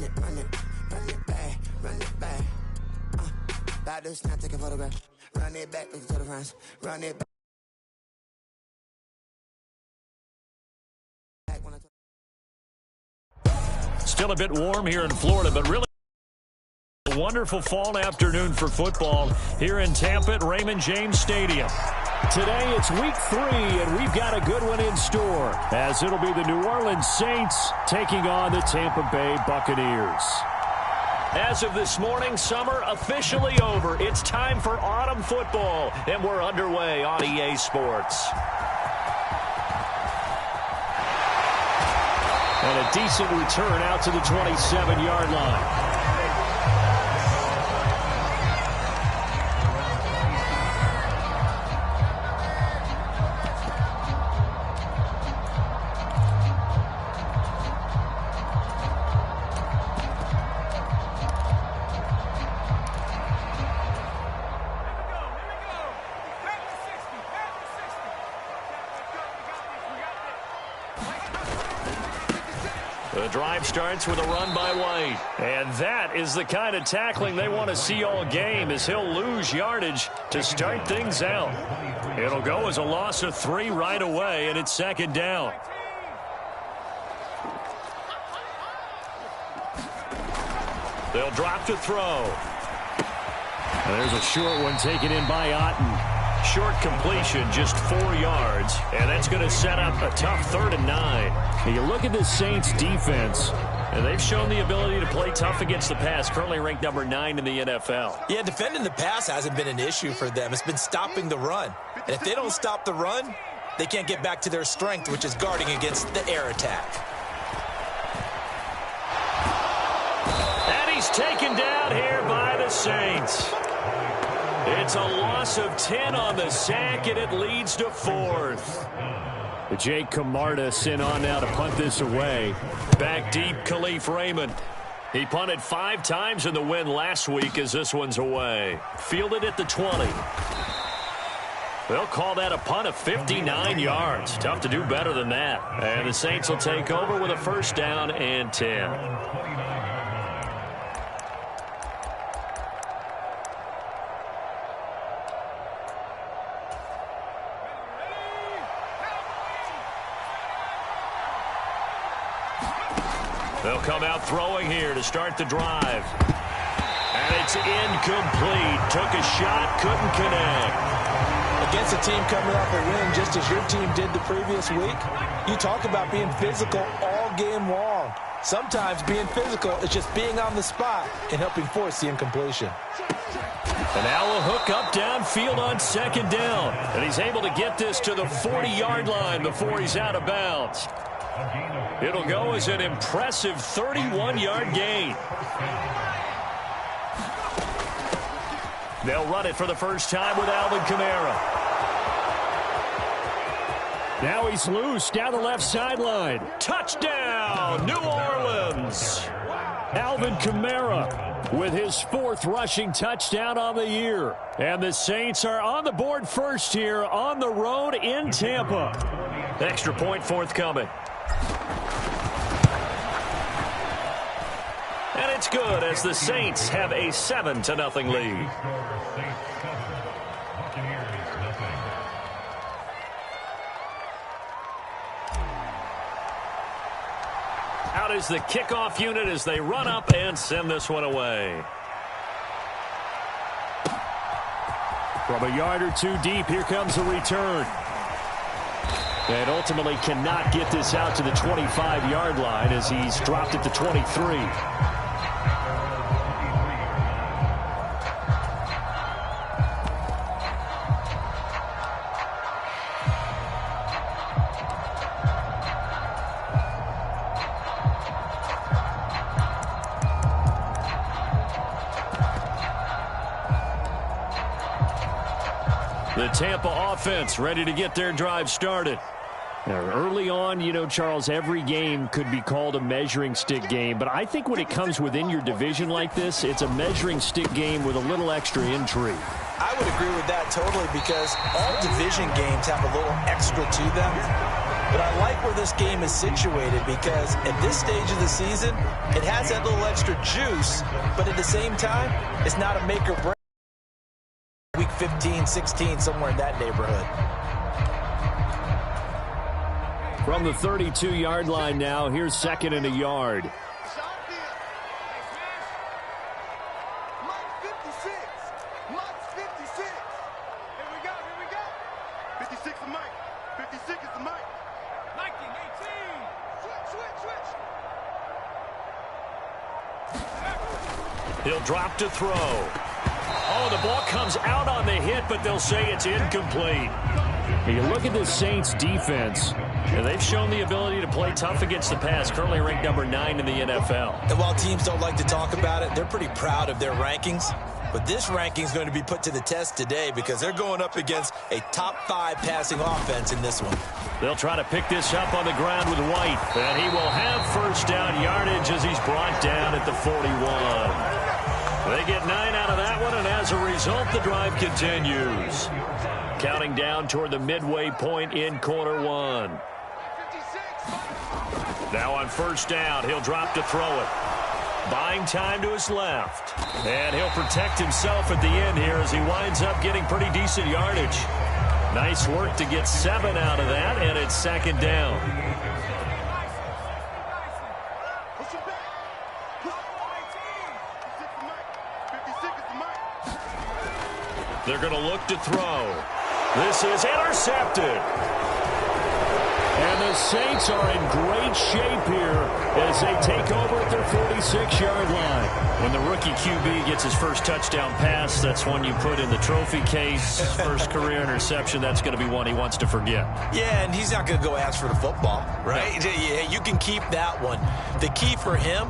run it back, run it back. About to snap, take a photograph. Run it back, to the friends. Run it back. Still a bit warm here in Florida, but really a wonderful fall afternoon for football here in Tampa at Raymond James Stadium. Today it's week 3, and we've got a good one in store, as it'll be the New Orleans Saints taking on the Tampa Bay Buccaneers. As of this morning, summer officially over. It's time for autumn football, and we're underway on EA Sports. And a decent return out to the 27-yard line. The drive starts with a run by White. And that is the kind of tackling they want to see all game, as he'll lose yardage to start things out. It'll go as a loss of 3 right away, and it's second down. They'll drop to throw. And there's a short one taken in by Otten. Short completion, just 4 yards, and that's going to set up a tough 3rd and 9. And you look at the Saints defense, and they've shown the ability to play tough against the pass, currently ranked number 9 in the NFL. Yeah, defending the pass hasn't been an issue for them. It's been stopping the run. And if they don't stop the run, they can't get back to their strength, which is guarding against the air attack. And he's taken down here by the Saints. It's a loss of 10 on the sack, and it leads to 4th. Jake Camarda sent on now to punt this away. Back deep, Khalif Raymond. He punted 5 times in the win last week as this one's away. Fielded at the 20. They'll call that a punt of 59 yards. Tough to do better than that. And the Saints will take over with a 1st down and 10. They'll come out throwing here to start the drive. And it's incomplete. Took a shot, couldn't connect. Against a team coming off a win just as your team did the previous week, you talk about being physical all game long. Sometimes being physical is just being on the spot and helping force the incompletion. And now a hook up downfield on 2nd down. And he's able to get this to the 40-yard line before he's out of bounds. It'll go as an impressive 31-yard gain. They'll run it for the first time with Alvin Kamara. Now he's loose down the left sideline. Touchdown, New Orleans. Alvin Kamara with his 4th rushing touchdown on the year. And the Saints are on the board first here on the road in Tampa. Extra point forthcoming. And it's good as the Saints have a 7-0 lead. Out is the kickoff unit as they run up and send this one away. From a yard or 2 deep, here comes the return. And ultimately cannot get this out to the 25-yard line as he's dropped at the 23. The Tampa offense ready to get their drive started. Now, early on, you know, Charles, every game could be called a measuring stick game. But I think when it comes within your division like this, it's a measuring stick game with a little extra intrigue. I would agree with that totally, because all division games have a little extra to them. But I like where this game is situated because at this stage of the season, it has that little extra juice, but at the same time, it's not a make or break. Week 15, 16, somewhere in that neighborhood. From the 32-yard line now, here's 2nd and a yard. He'll drop to throw. Oh, the ball comes out on the hit, but they'll say it's incomplete. You look at the Saints defense, and they've shown the ability to play tough against the pass, currently ranked number 9 in the NFL. And while teams don't like to talk about it, they're pretty proud of their rankings. But this ranking is going to be put to the test today because they're going up against a top 5 passing offense in this one. They'll try to pick this up on the ground with White, and he will have first down yardage as he's brought down at the 41. They get 9 out of that one, and as a result, the drive continues. Counting down toward the midway point in quarter 1. Now on first down, he'll drop to throw it. Buying time to his left. And he'll protect himself at the end here as he winds up getting pretty decent yardage. Nice work to get 7 out of that, and it's 2nd down. They're going to look to throw. This is intercepted. And the Saints are in great shape here as they take over at their 46-yard line. When the rookie QB gets his first touchdown pass, that's one you put in the trophy case. First career interception, that's going to be one he wants to forget. Yeah, and he's not going to go ask for the football, right? Yeah, you can keep that one. The key for him,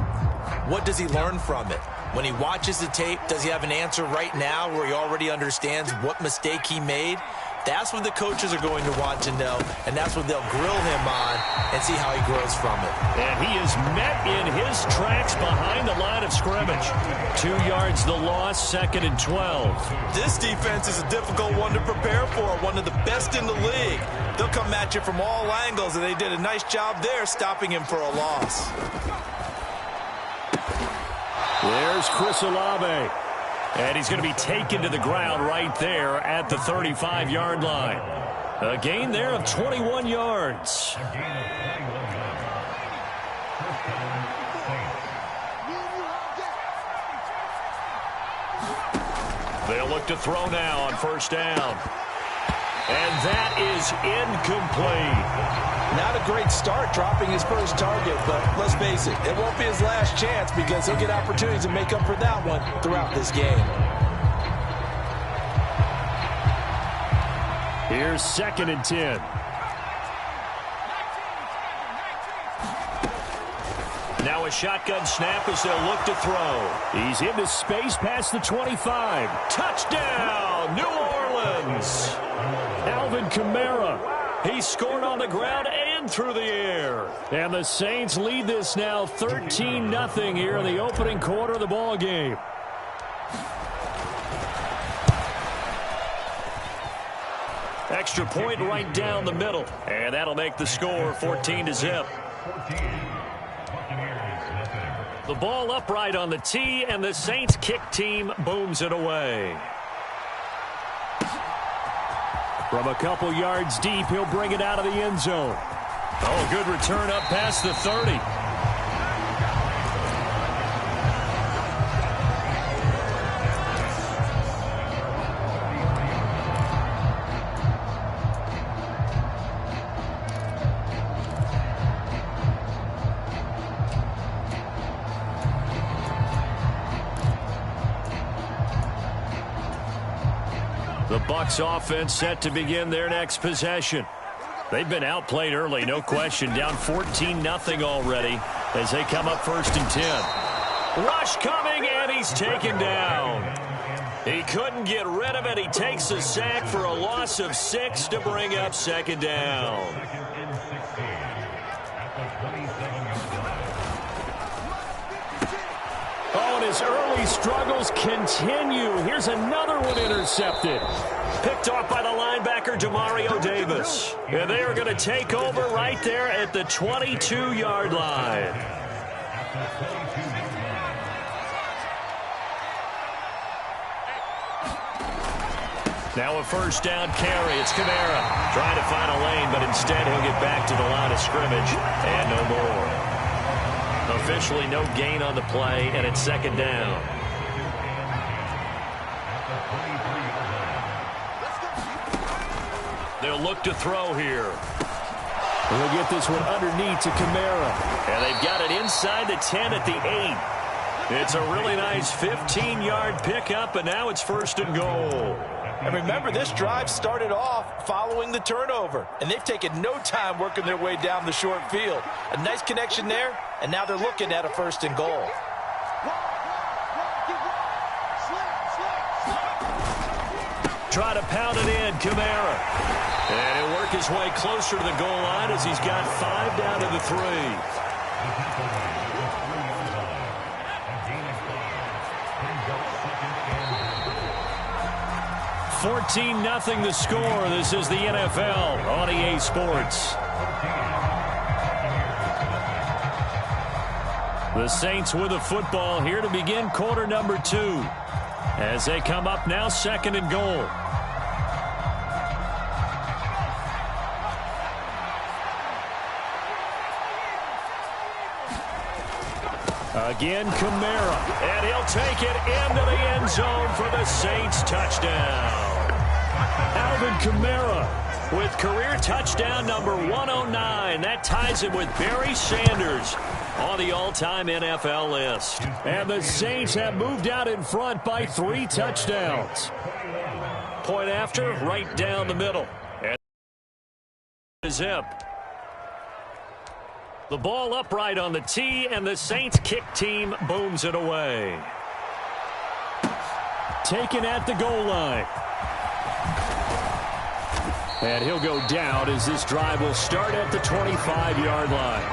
what does he learn from it? When he watches the tape, does he have an answer right now where he already understands what mistake he made? That's what the coaches are going to want to know, and that's what they'll grill him on and see how he grows from it. And he is met in his tracks behind the line of scrimmage. 2 yards the loss, 2nd and 12. This defense is a difficult one to prepare for, one of the best in the league. They'll come at you from all angles, and they did a nice job there stopping him for a loss. There's Chris Olave. And he's going to be taken to the ground right there at the 35-yard line. A gain there of 21 yards. They'll look to throw now on first down. And that is incomplete. Not a great start dropping his first target, but let's face it, it won't be his last chance because he'll get opportunities to make up for that one throughout this game. Here's 2nd and 10. Now a shotgun snap as they'll look to throw. He's into space past the 25. Touchdown, New Orleans. Alvin Kamara. He scored on the ground and through the air. And the Saints lead this now 13-0 here in the opening quarter of the ball game. Extra point right down the middle. And that'll make the score 14-0. The ball upright on the tee, and the Saints kick team booms it away. From a couple yards deep, he'll bring it out of the end zone. Oh, good return up past the 30. The Bucs offense set to begin their next possession. They've been outplayed early, no question. Down 14-0 already as they come up 1st and 10. Rush coming, and he's taken down. He couldn't get rid of it. He takes a sack for a loss of 6 to bring up 2nd down. Oh, and his early struggles continue. Here's another one intercepted. Picked off by the linebacker, Demario Davis. And they are going to take over right there at the 22-yard line. Now a first down carry. It's Kamara trying to find a lane, but instead he'll get back to the line of scrimmage and no more. Officially no gain on the play, and it's second down. They'll look to throw here. They'll get this one underneath to Kamara. And they've got it inside the 10 at the 8. It's a really nice 15-yard pickup, and now it's first and goal. And remember, this drive started off following the turnover, and they've taken no time working their way down the short field. A nice connection there, and now they're looking at a first and goal. Try to pound it in, Kamara. And he'll work his way closer to the goal line as he's got 5 down to the 3. 14-0 the score. This is the NFL on EA Sports. The Saints with the football here to begin quarter number 2. As they come up now, second and goal. Again, Kamara. And he'll take it into the end zone for the Saints touchdown. Alvin Kamara with career touchdown number 109. That ties him with Barry Sanders on the all-time NFL list. And the Saints have moved out in front by 3 touchdowns. Point after, right down the middle. And zip. The ball upright on the tee, and the Saints kick team booms it away. Taken at the goal line. And he'll go down as this drive will start at the 25-yard line.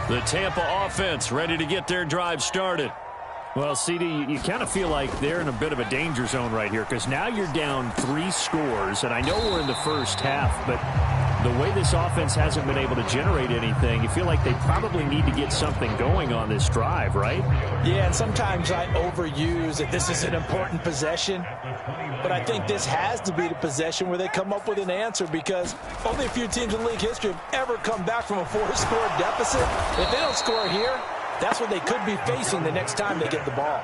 The Tampa offense ready to get their drive started. Well, CD, you kind of feel like they're in a bit of a danger zone right here because now you're down 3 scores, and I know we're in the first half, but the way this offense hasn't been able to generate anything, you feel like they probably need to get something going on this drive, right? Yeah, and sometimes I overuse that this is an important possession, but I think this has to be the possession where they come up with an answer because only a few teams in league history have ever come back from a 4-score deficit. If they don't score here, that's what they could be facing the next time they get the ball.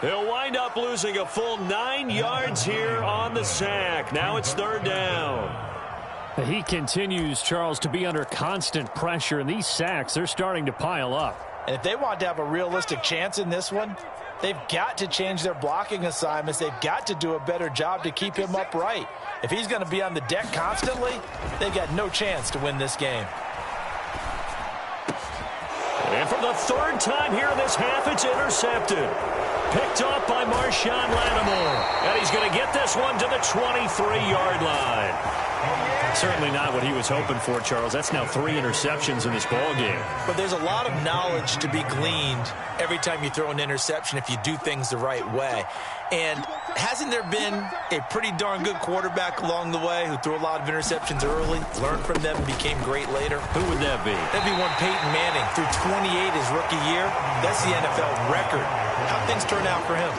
They'll wind up losing a full 9 yards here on the sack. Now it's third down. He continues, Charles, to be under constant pressure, and these sacks, they're starting to pile up. And if they want to have a realistic chance in this one, they've got to change their blocking assignments. They've got to do a better job to keep him upright. If he's going to be on the deck constantly, they've got no chance to win this game. And for the third time here in this half, it's intercepted. Picked off by Marshawn Lattimore. And he's going to get this one to the 23-yard line. Certainly not what he was hoping for, Charles. That's now 3 interceptions in this ball game. But there's a lot of knowledge to be gleaned every time you throw an interception if you do things the right way. And hasn't there been a pretty darn good quarterback along the way who threw a lot of interceptions early, learned from them, and became great later? Who would that be? That'd be one Peyton Manning. Threw 28 his rookie year. That's the NFL record. How'd things turn out for him?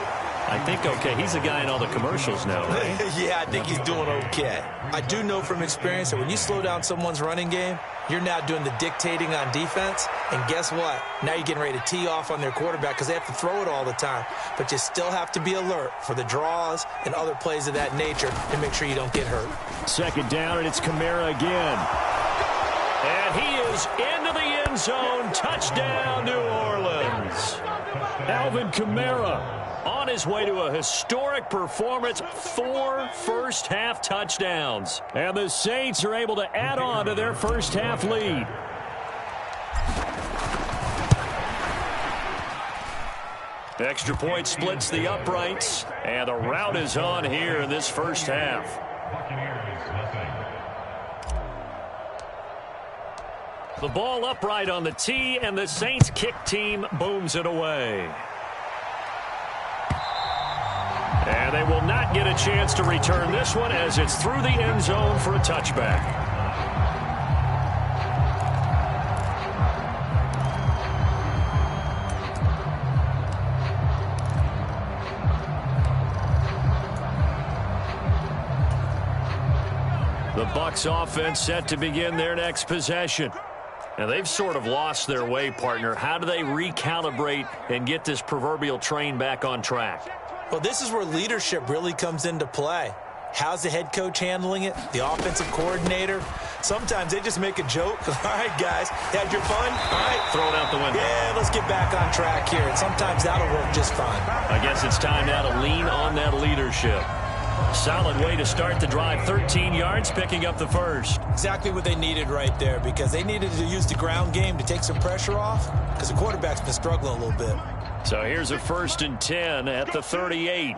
I think okay. He's a guy in all the commercials now, right? Yeah, I think he's doing okay. I do know from experience that when you slow down someone's running game, you're now doing the dictating on defense. And guess what? Now you're getting ready to tee off on their quarterback because they have to throw it all the time. But you still have to be alert for the draws and other plays of that nature to make sure you don't get hurt. Second down, and it's Kamara again. And he is into the end zone. Touchdown, New Orleans. Alvin Kamara on his way to a historic performance, 4 first-half touchdowns. And the Saints are able to add on to their first-half lead. Extra point splits the uprights, and the route is on here in this first half. The ball upright on the tee, and the Saints kick team booms it away. And they will not get a chance to return this one as it's through the end zone for a touchback. The Bucs offense set to begin their next possession. And they've sort of lost their way, partner. How do they recalibrate and get this proverbial train back on track? Well, this is where leadership really comes into play. How's the head coach handling it? The offensive coordinator? Sometimes they just make a joke. All right, guys, had your fun? All right. Throw it out the window. Yeah, let's get back on track here. And sometimes that'll work just fine. I guess it's time now to lean on that leadership. Solid way to start the drive. 13 yards, picking up the first. Exactly what they needed right there, because they needed to use the ground game to take some pressure off, because the quarterback's been struggling a little bit. So here's a 1st and 10 at the 38.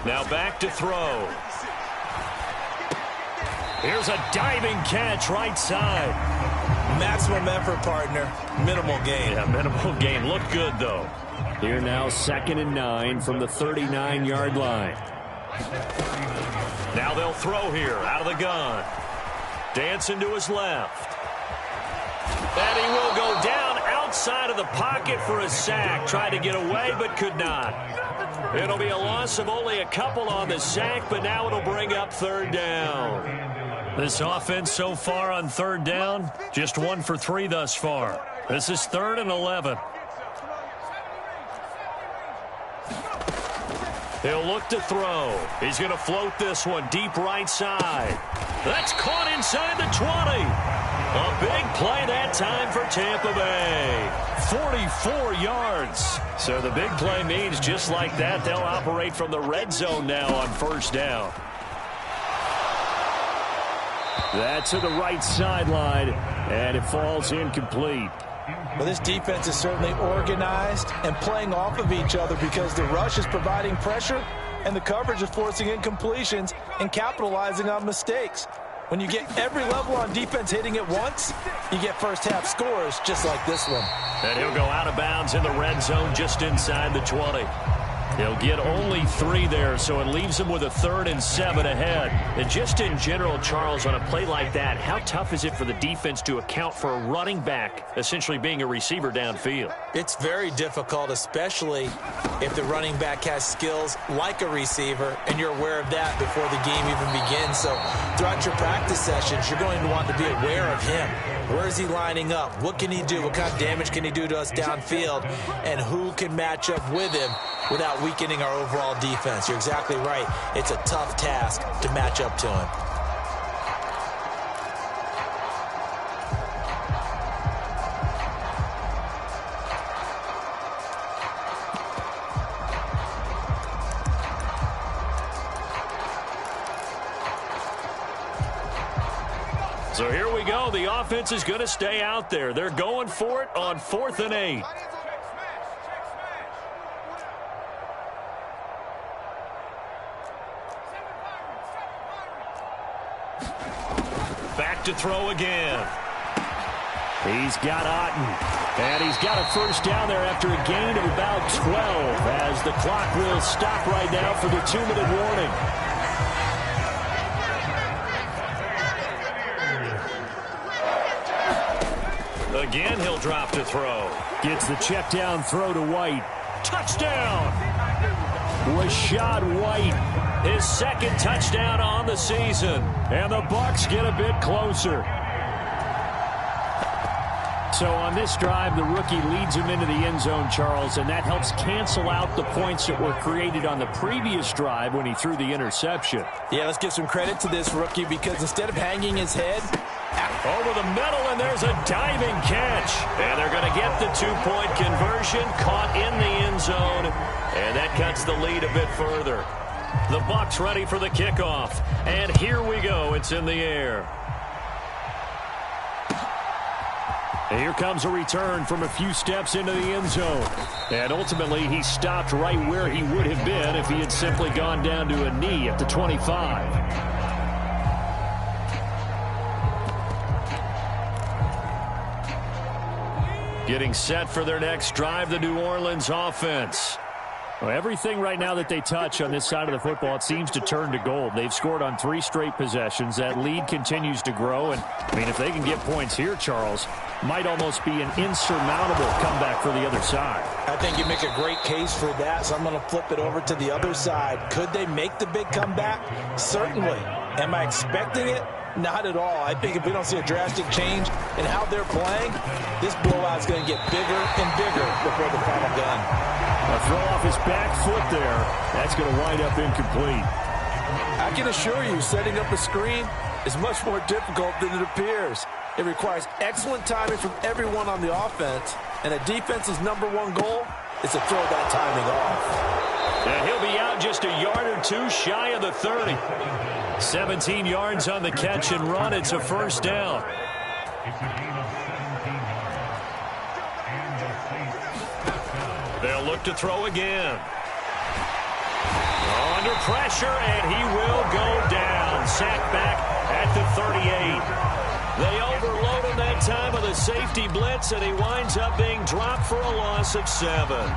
Now back to throw. Here's a diving catch right side. Maximum effort, partner. Minimal gain. Yeah, minimal gain. Look good, though. Here now, 2nd and 9 from the 39-yard line. Now they'll throw here out of the gun. Dancing to his left. And he will go down outside of the pocket for a sack. Tried to get away, but could not. It'll be a loss of only a couple on the sack, but now it'll bring up 3rd down. This offense so far on 3rd down, just 1 for 3 thus far. This is 3rd and 11. He'll look to throw. He's going to float this one deep right side. That's caught inside the 20. A big play that time for Tampa Bay. 44 yards. So the big play means just like that, they'll operate from the red zone now on 1st down. That's to the right sideline, and it falls incomplete. Well, this defense is certainly organized and playing off of each other, because the rush is providing pressure and the coverage is forcing incompletions and capitalizing on mistakes. When you get every level on defense hitting at once, you get first-half scores just like this one. And he'll go out of bounds in the red zone just inside the 20. He'll get only 3 there, so it leaves him with a 3rd and 7 ahead. And just in general, Charles, on a play like that, how tough is it for the defense to account for a running back essentially being a receiver downfield? It's very difficult, especially if the running back has skills like a receiver, and you're aware of that before the game even begins. So throughout your practice sessions, you're going to want to be aware of him. Where is he lining up? What can he do? What kind of damage can he do to us downfield? And who can match up with him without weakening our overall defense? You're exactly right. It's a tough task to match up to him. So here we go. The offense is going to stay out there. They're going for it on 4th and 8. Back to throw again. He's got Otten. And he's got a 1st down there after a gain of about 12 as the clock will stop right now for the 2-minute warning. Again, he'll drop to throw. Gets the check down throw to White. Touchdown! Rashad White, his 2nd touchdown on the season. And the Bucs get a bit closer. So on this drive, the rookie leads him into the end zone, Charles, and that helps cancel out the points that were created on the previous drive when he threw the interception. Yeah, let's give some credit to this rookie, because instead of hanging his head over the middle, and there's a diving catch. And they're going to get the 2-point conversion, caught in the end zone, and that cuts the lead a bit further. The Bucs ready for the kickoff, and here we go. It's in the air. And here comes a return from a few steps into the end zone. And ultimately, he stopped right where he would have been if he had simply gone down to a knee at the 25. Getting set for their next drive, the New Orleans offense. Well, everything right now that they touch on this side of the football, it seems to turn to gold. They've scored on 3 straight possessions. That lead continues to grow. And, I mean, if they can get points here, Charles, might almost be an insurmountable comeback for the other side. I think you make a great case for that, so I'm going to flip it over to the other side. Could they make the big comeback? Certainly. Am I expecting it? Not at all. I think if we don't see a drastic change in how they're playing, this blowout's going to get bigger and bigger before the final gun. A throw off his back foot there. That's going to wind up incomplete. I can assure you, setting up a screen is much more difficult than it appears. It requires excellent timing from everyone on the offense, and a defense's #1 goal is to throw that timing off. And he'll be out just a yard or two shy of the 30. 17 yards on the catch and run. It's a first down. They'll look to throw again. Under pressure, and he will go down. Sacked back at the 38. They overload him that time with a safety blitz, and he winds up being dropped for a loss of 7.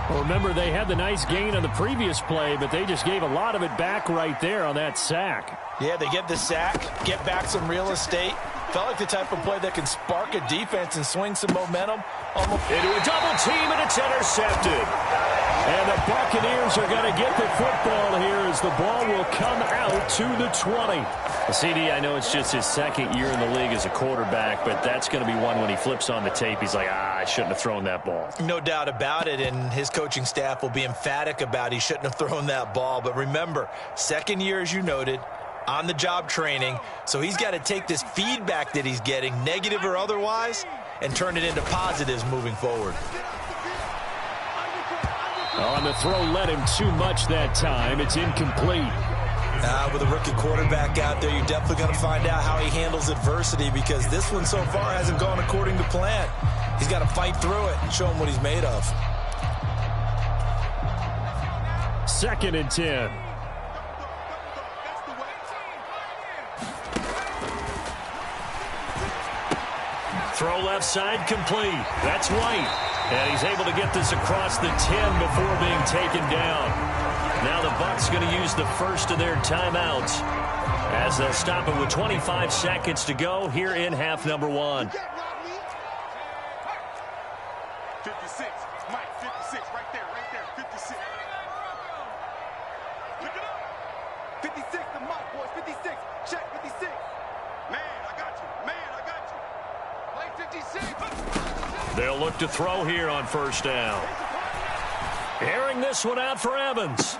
Well, remember, they had the nice gain on the previous play, but they just gave a lot of it back right there on that sack. Yeah, they get the sack, get back some real estate. Felt like the type of play that can spark a defense and swing some momentum. Into a double team, and it's intercepted. And the Buccaneers are going to get the football here as the ball will come out to the 20. CD, I know it's just his second year in the league as a quarterback, but that's going to be one when he flips on the tape. He's like, I shouldn't have thrown that ball. No doubt about it, and his coaching staff will be emphatic about he shouldn't have thrown that ball. But remember, second year, as you noted, on-the-job training, so he's got to take this feedback that he's getting, negative or otherwise, and turn it into positives moving forward. On the throw, led him too much that time. It's incomplete. With a rookie quarterback out there, you're definitely going to find out how he handles adversity, because this one so far hasn't gone according to plan. He's got to fight through it and show him what he's made of. 2nd and 10. Throw left side complete. That's White. And he's able to get this across the 10 before being taken down. Now the Bucs going to use the first of their timeouts as they'll stop it with 25 seconds to go here in half number 1. 56. Mike, 56. Right there. 56. Look it up. 56 to Mike, boys. 56. Check 56. Man, I got you. Play 56. They'll look to throw here on first down. Airing this one out for Evans.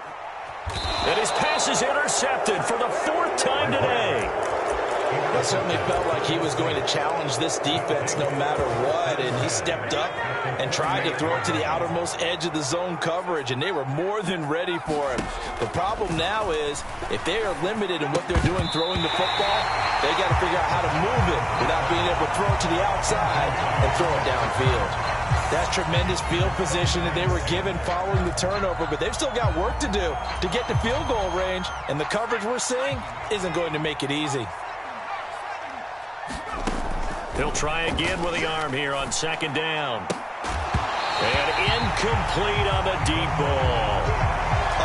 And his pass is intercepted for the 4th time today. It certainly felt like he was going to challenge this defense no matter what, and he stepped up and tried to throw it to the outermost edge of the zone coverage, and they were more than ready for him. The problem now is, if they are limited in what they're doing throwing the football, they got to figure out how to move it without being able to throw it to the outside and throw it downfield. That's tremendous field position that they were given following the turnover, but they've still got work to do to get to field goal range, and the coverage we're seeing isn't going to make it easy. He'll try again with the arm here on 2nd down. And incomplete on the deep ball.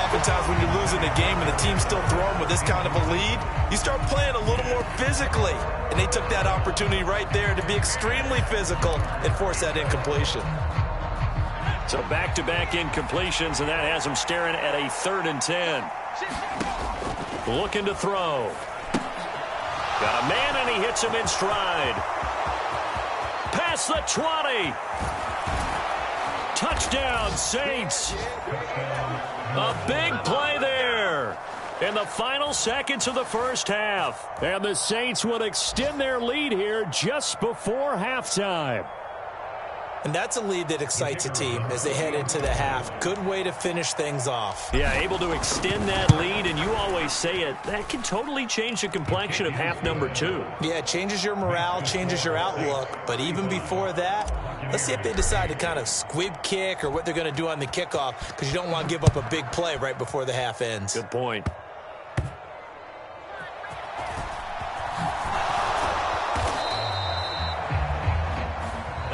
Oftentimes when you're losing a game and the team's still throwing with this kind of a lead, you start playing a little more physically. And they took that opportunity right there to be extremely physical and force that incompletion. So back-to-back incompletions, and that has them staring at a 3rd and 10. Looking to throw. Got a man, and he hits him in stride. Past the 20. Touchdown, Saints. A big play there in the final seconds of the first half. And the Saints would extend their lead here just before halftime. And that's a lead that excites a team as they head into the half. Good way to finish things off. Yeah, able to extend that lead, and you always say it, that can totally change the complexion of half number 2. Yeah, it changes your morale, changes your outlook. But even before that, let's see if they decide to kind of squib kick or what they're going to do on the kickoff, because you don't want to give up a big play right before the half ends. Good point.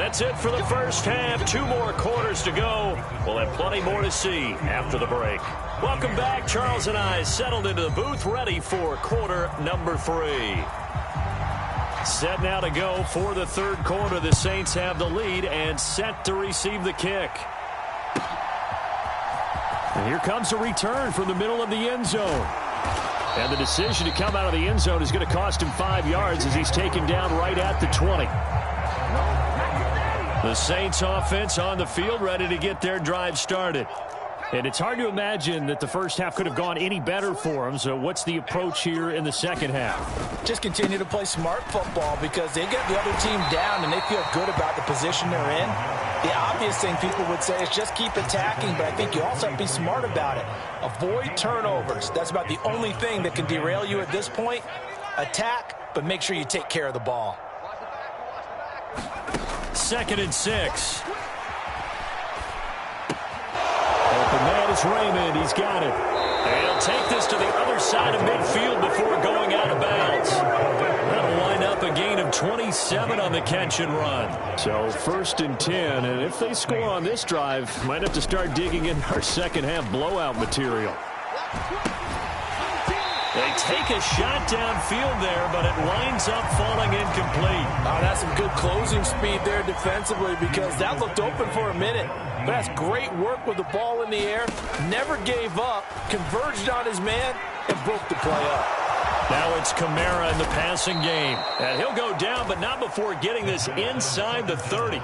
That's it for the first half. 2 more quarters to go. We'll have plenty more to see after the break. Welcome back. Charles and I settled into the booth, ready for quarter number 3. Set now to go for the third quarter. The Saints have the lead and set to receive the kick. And here comes a return from the middle of the end zone. And the decision to come out of the end zone is going to cost him 5 yards as he's taken down right at the 20. The Saints offense on the field, ready to get their drive started. And it's hard to imagine that the first half could have gone any better for them. So what's the approach here in the second half? Just continue to play smart football because they get the other team down and they feel good about the position they're in. The obvious thing people would say is just keep attacking, but I think you also have to be smart about it. Avoid turnovers. That's about the only thing that can derail you at this point. Attack, but make sure you take care of the ball. 2nd and 6. Open man is Raymond. He's got it. And he'll take this to the other side of midfield before going out of bounds. That'll wind up a gain of 27 on the catch and run. So 1st and 10, and if they score on this drive, might have to start digging in our second half blowout material. They take a shot downfield there, but it winds up falling incomplete. Oh, that's some good closing speed there defensively because that looked open for a minute. But that's great work with the ball in the air. Never gave up, converged on his man, and broke the play up. Now it's Kamara in the passing game. And he'll go down, but not before getting this inside the 30.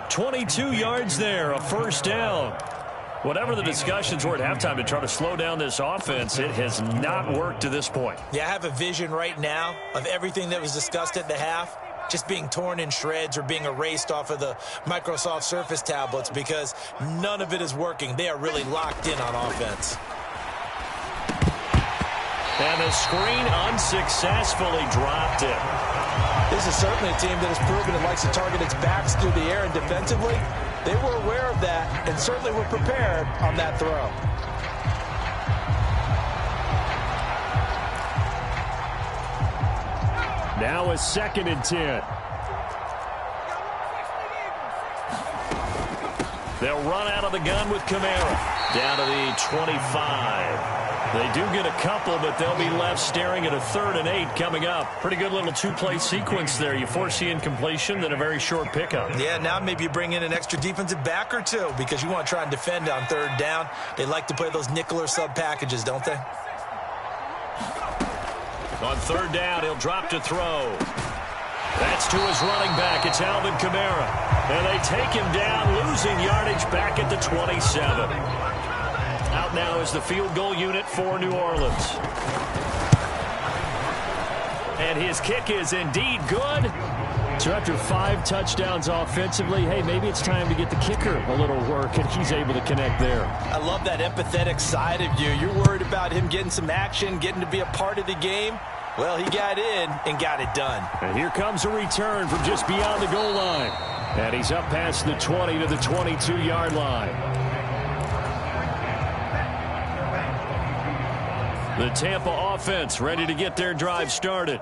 22 yards there, a first down. Whatever the discussions were at halftime to try to slow down this offense, it has not worked to this point. Yeah, I have a vision right now of everything that was discussed at the half just being torn in shreds or being erased off of the Microsoft Surface tablets because none of it is working. They are really locked in on offense. And the screen unsuccessfully dropped it. This is certainly a team that has proven it likes to target its backs through the air, and defensively, they were aware of that and certainly were prepared on that throw. Now a 2nd and 10. They'll run out of the gun with Kamara. Down to the 25. They do get a couple, but they'll be left staring at a 3rd and 8 coming up. Pretty good little 2-play sequence there. You force the incompletion, then a very short pickup. Yeah, now maybe you bring in an extra defensive back or two because you want to try and defend on 3rd down. They like to play those nickel or sub packages, don't they? On 3rd down, he'll drop to throw. That's to his running back. It's Alvin Kamara. And they take him down, losing yardage back at the 27. Out now is the field goal unit for New Orleans. And his kick is indeed good. So after 5 touchdowns offensively, hey, maybe it's time to get the kicker a little work, and he's able to connect there. I love that empathetic side of you. You're worried about him getting some action, getting to be a part of the game. Well, he got in and got it done. And here comes a return from just beyond the goal line. And he's up past the 20 to the 22-yard line. The Tampa offense ready to get their drive started.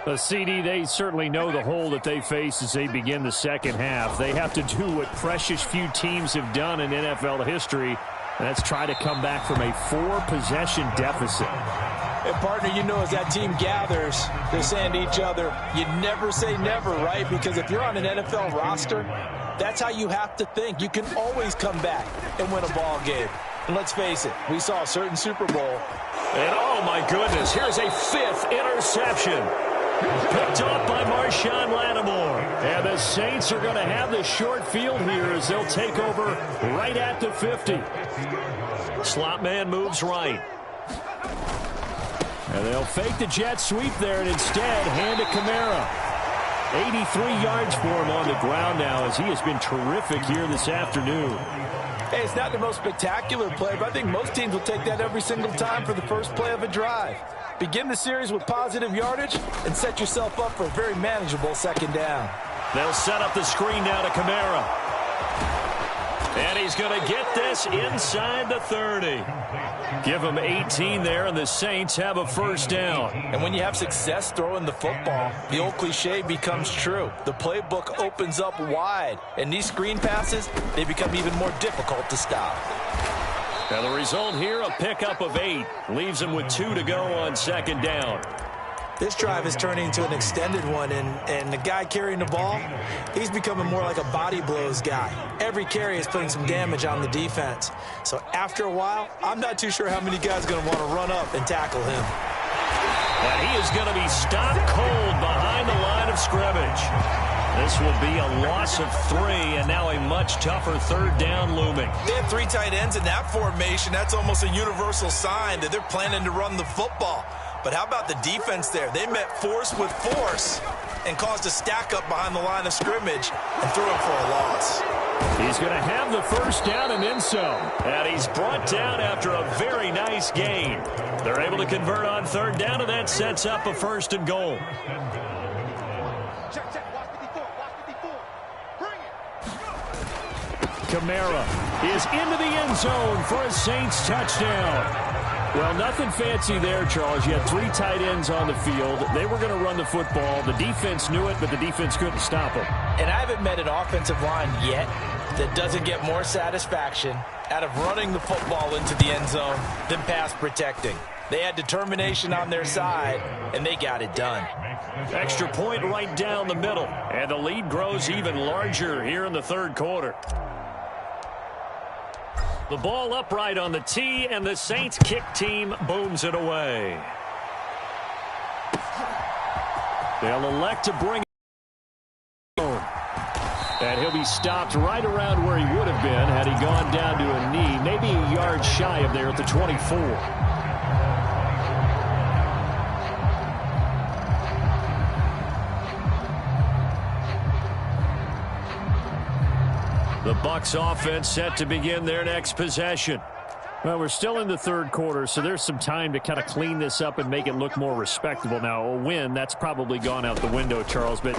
The CD, they certainly know the hole that they face as they begin the second half. They have to do what precious few teams have done in NFL history, and that's try to come back from a 4-possession deficit. And partner, you know, as that team gathers, they're saying to each other, you never say never, right? Because if you're on an NFL roster, that's how you have to think. You can always come back and win a ball game. And let's face it, we saw a certain Super Bowl. And oh my goodness, here's a 5th interception. Picked off by Marshawn Lattimore. And the Saints are going to have the short field here as they'll take over right at the 50. Slot man moves right. And they'll fake the jet sweep there and instead hand to Kamara. 83 yards for him on the ground now as he has been terrific here this afternoon. Hey, it's not the most spectacular play, but I think most teams will take that every single time for the first play of a drive. Begin the series with positive yardage and set yourself up for a very manageable second down. They'll set up the screen now to Kamara. And he's going to get this inside the 30. Give him 18 there, and the Saints have a first down. And when you have success throwing the football, the old cliche becomes true. The playbook opens up wide, and these screen passes, they become even more difficult to stop. Now the result here, a pickup of 8. Leaves him with 2 to go on second down. This drive is turning into an extended one, and the guy carrying the ball, he's becoming more like a body blows guy. Every carry is putting some damage on the defense. So after a while, I'm not too sure how many guys are going to want to run up and tackle him. And he is going to be stopped cold behind the line of scrimmage. This will be a loss of 3, and now a much tougher third down looming. They have 3 tight ends in that formation. That's almost a universal sign that they're planning to run the football. But how about the defense there? They met force with force and caused a stack up behind the line of scrimmage and threw him for a loss. He's going to have the first down and then some. And he's brought down after a very nice gain. They're able to convert on third down, and that sets up a first and goal. Check, check. Watch 54. Watch 54. Bring it. Kamara is into the end zone for a Saints touchdown. Well, nothing fancy there, Charles. You had 3 tight ends on the field. They were going to run the football. The defense knew it, but the defense couldn't stop them. And I haven't met an offensive line yet that doesn't get more satisfaction out of running the football into the end zone than pass protecting. They had determination on their side, and they got it done. Extra point right down the middle, and the lead grows even larger here in the third quarter. The ball upright on the tee, and the Saints kick team booms it away. They'll elect to bring it home. And he'll be stopped right around where he would have been had he gone down to a knee, maybe a yard shy of there at the 24. The Bucs offense set to begin their next possession. Well, we're still in the third quarter, so there's some time to kind of clean this up and make it look more respectable. Now, a win, that's probably gone out the window, Charles, but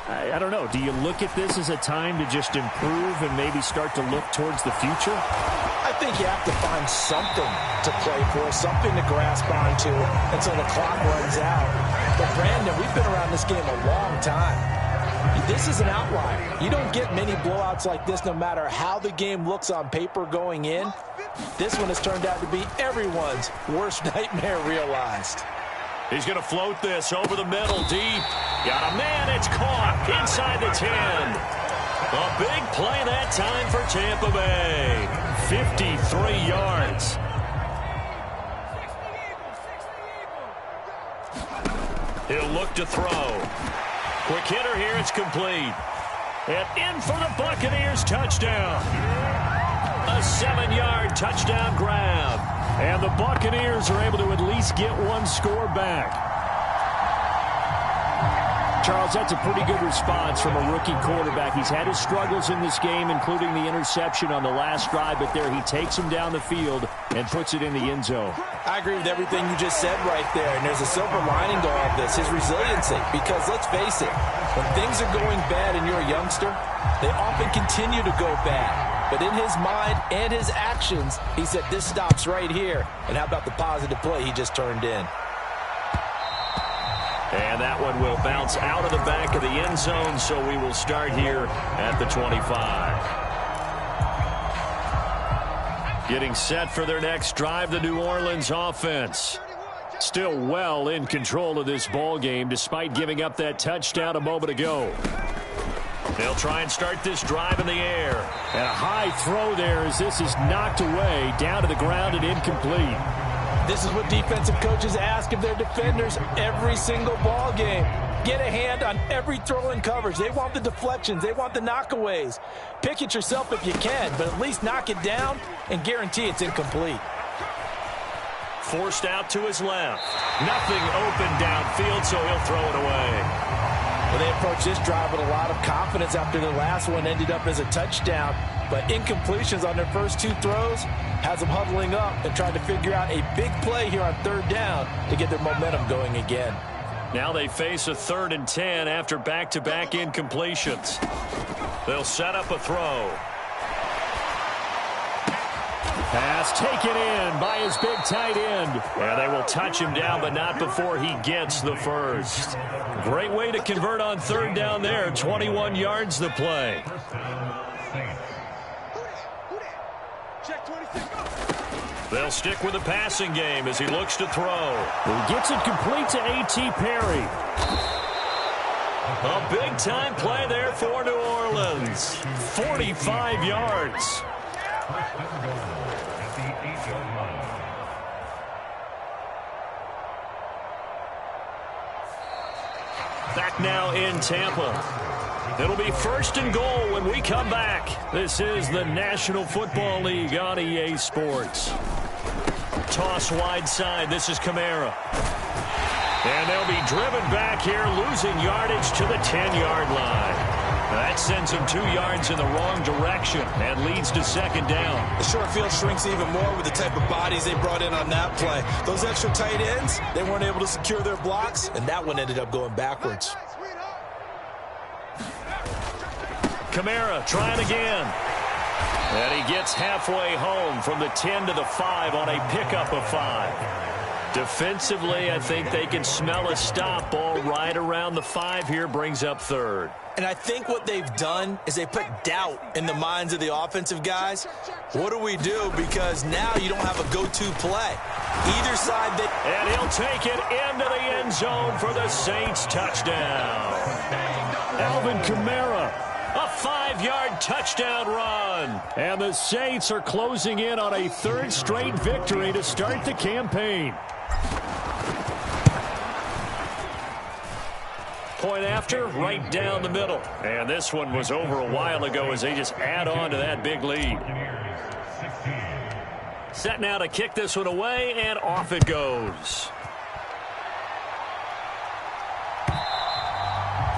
I don't know. Do you look at this as a time to just improve and maybe start to look towards the future? I think you have to find something to play for, something to grasp onto until the clock runs out. But, Brandon, we've been around this game a long time. This is an outlier. You don't get many blowouts like this no matter how the game looks on paper going in. This one has turned out to be everyone's worst nightmare realized. He's going to float this over the middle deep. Got a man. It's caught inside the 10. A big play that time for Tampa Bay. 53 yards. He'll look to throw. Quick hitter here, it's complete. And in for the Buccaneers touchdown. A 7-yard touchdown grab. And the Buccaneers are able to at least get one score back. Charles, that's a pretty good response from a rookie quarterback. He's had his struggles in this game, including the interception on the last drive, but there he takes him down the field and puts it in the end zone. I agree with everything you just said right there, and there's a silver lining to all of this, his resiliency, because let's face it, when things are going bad and you're a youngster, they often continue to go bad. But in his mind and his actions, he said, this stops right here. And how about the positive play he just turned in? And that one will bounce out of the back of the end zone, so we will start here at the 25. Getting set for their next drive, the New Orleans offense. Still well in control of this ball game, despite giving up that touchdown a moment ago. They'll try and start this drive in the air. And a high throw there as this is knocked away, down to the ground and incomplete. This is what defensive coaches ask of their defenders every single ball game. Get a hand on every throw in coverage. They want the deflections. They want the knockaways. Pick it yourself if you can, but at least knock it down and guarantee it's incomplete. Forced out to his left. Nothing open downfield, so he'll throw it away. Well, they approached this drive with a lot of confidence after the last one ended up as a touchdown. But incompletions on their first 2 throws has them huddling up and trying to figure out a big play here on third down to get their momentum going again. Now they face a 3rd and 10 after back-to-back incompletions. They'll set up a throw. Pass taken in by his big tight end. And they will touch him down, but not before he gets the first. Great way to convert on third down there. 21 yards the play. They'll stick with the passing game as he looks to throw. He gets it complete to A.T. Perry. A big-time play there for New Orleans. 45 yards. Back now in Tampa. It'll be first and goal when we come back. This is the National Football League on EA Sports. Toss wide side. This is Kamara. And they'll be driven back here, losing yardage to the 10-yard line. That sends them 2 yards in the wrong direction and leads to second down. The short field shrinks even more with the type of bodies they brought in on that play. Those extra tight ends, they weren't able to secure their blocks, and that one ended up going backwards. Kamara trying again. And he gets halfway home from the 10 to the 5 on a pickup of 5. Defensively, I think they can smell a stop ball right around the 5 here, brings up third. And I think what they've done is they put doubt in the minds of the offensive guys. What do we do? Because now you don't have a go-to play. Either side they... And he'll take it into the end zone for the Saints touchdown. Alvin Kamara. A 5-yard touchdown run. And the Saints are closing in on a third straight victory to start the campaign. Point after, right down the middle. And this one was over a while ago as they just add on to that big lead. Set now to kick this one away, and off it goes.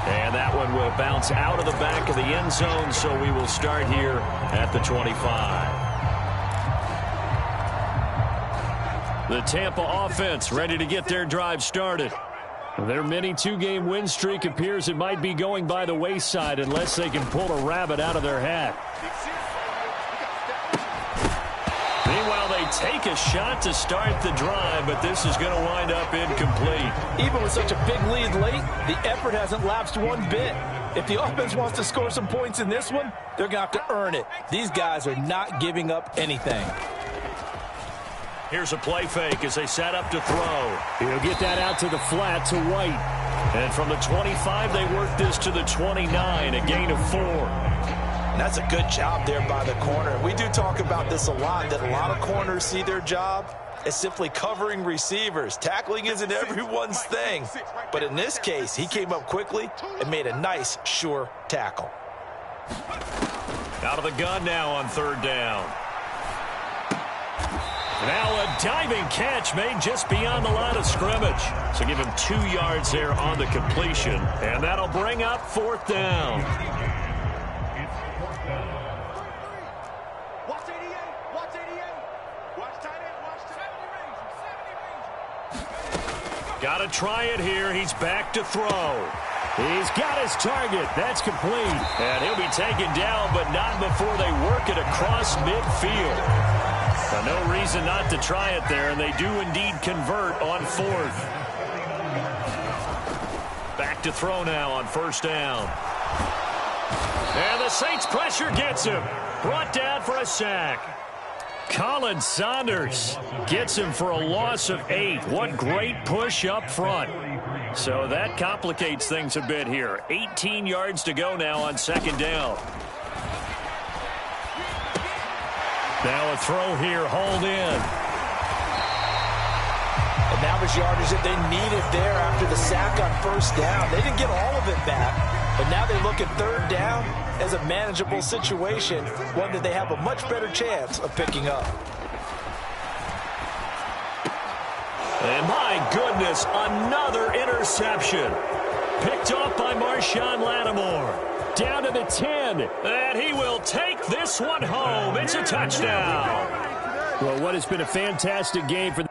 And that one will bounce out of the back of the end zone, so we will start here at the 25. The Tampa offense ready to get their drive started. Their mini 2-game win streak appears it might be going by the wayside unless they can pull a rabbit out of their hat. Meanwhile, they take a shot to start the drive, but this is going to wind up incomplete. Even with such a big lead late, the effort hasn't lapsed one bit. If the offense wants to score some points in this one, they're going to have to earn it. These guys are not giving up anything. Here's a play fake as they set up to throw. He'll get that out to the flat to White. And from the 25, they work this to the 29, a gain of 4. And that's a good job there by the corner. We do talk about this a lot, that a lot of corners see their job as simply covering receivers. Tackling isn't everyone's thing. But in this case, he came up quickly and made a nice, sure tackle. Out of the gun now on third down. Now a diving catch made just beyond the line of scrimmage. So give him 2 yards there on the completion. And that'll bring up fourth down. Watch 88. Watch 88. Watch tight end. Watch 70 range. Got to try it here. He's back to throw. He's got his target. That's complete. And he'll be taken down, but not before they work it across midfield. No reason not to try it there, and they do indeed convert on fourth. Back to throw now on first down. And the Saints pressure gets him. Brought down for a sack. Colin Saunders gets him for a loss of 8. What great push up front. So that complicates things a bit here. 18 yards to go now on second down. Now a throw here, hauled in. And that was yardage that they needed there after the sack on first down. They didn't get all of it back, but now they look at third down as a manageable situation, one that they have a much better chance of picking up. And my goodness, another interception. Picked off by Marshawn Lattimore. Down to the 10. And he will take this one home. It's a touchdown. Well, what has been a fantastic game for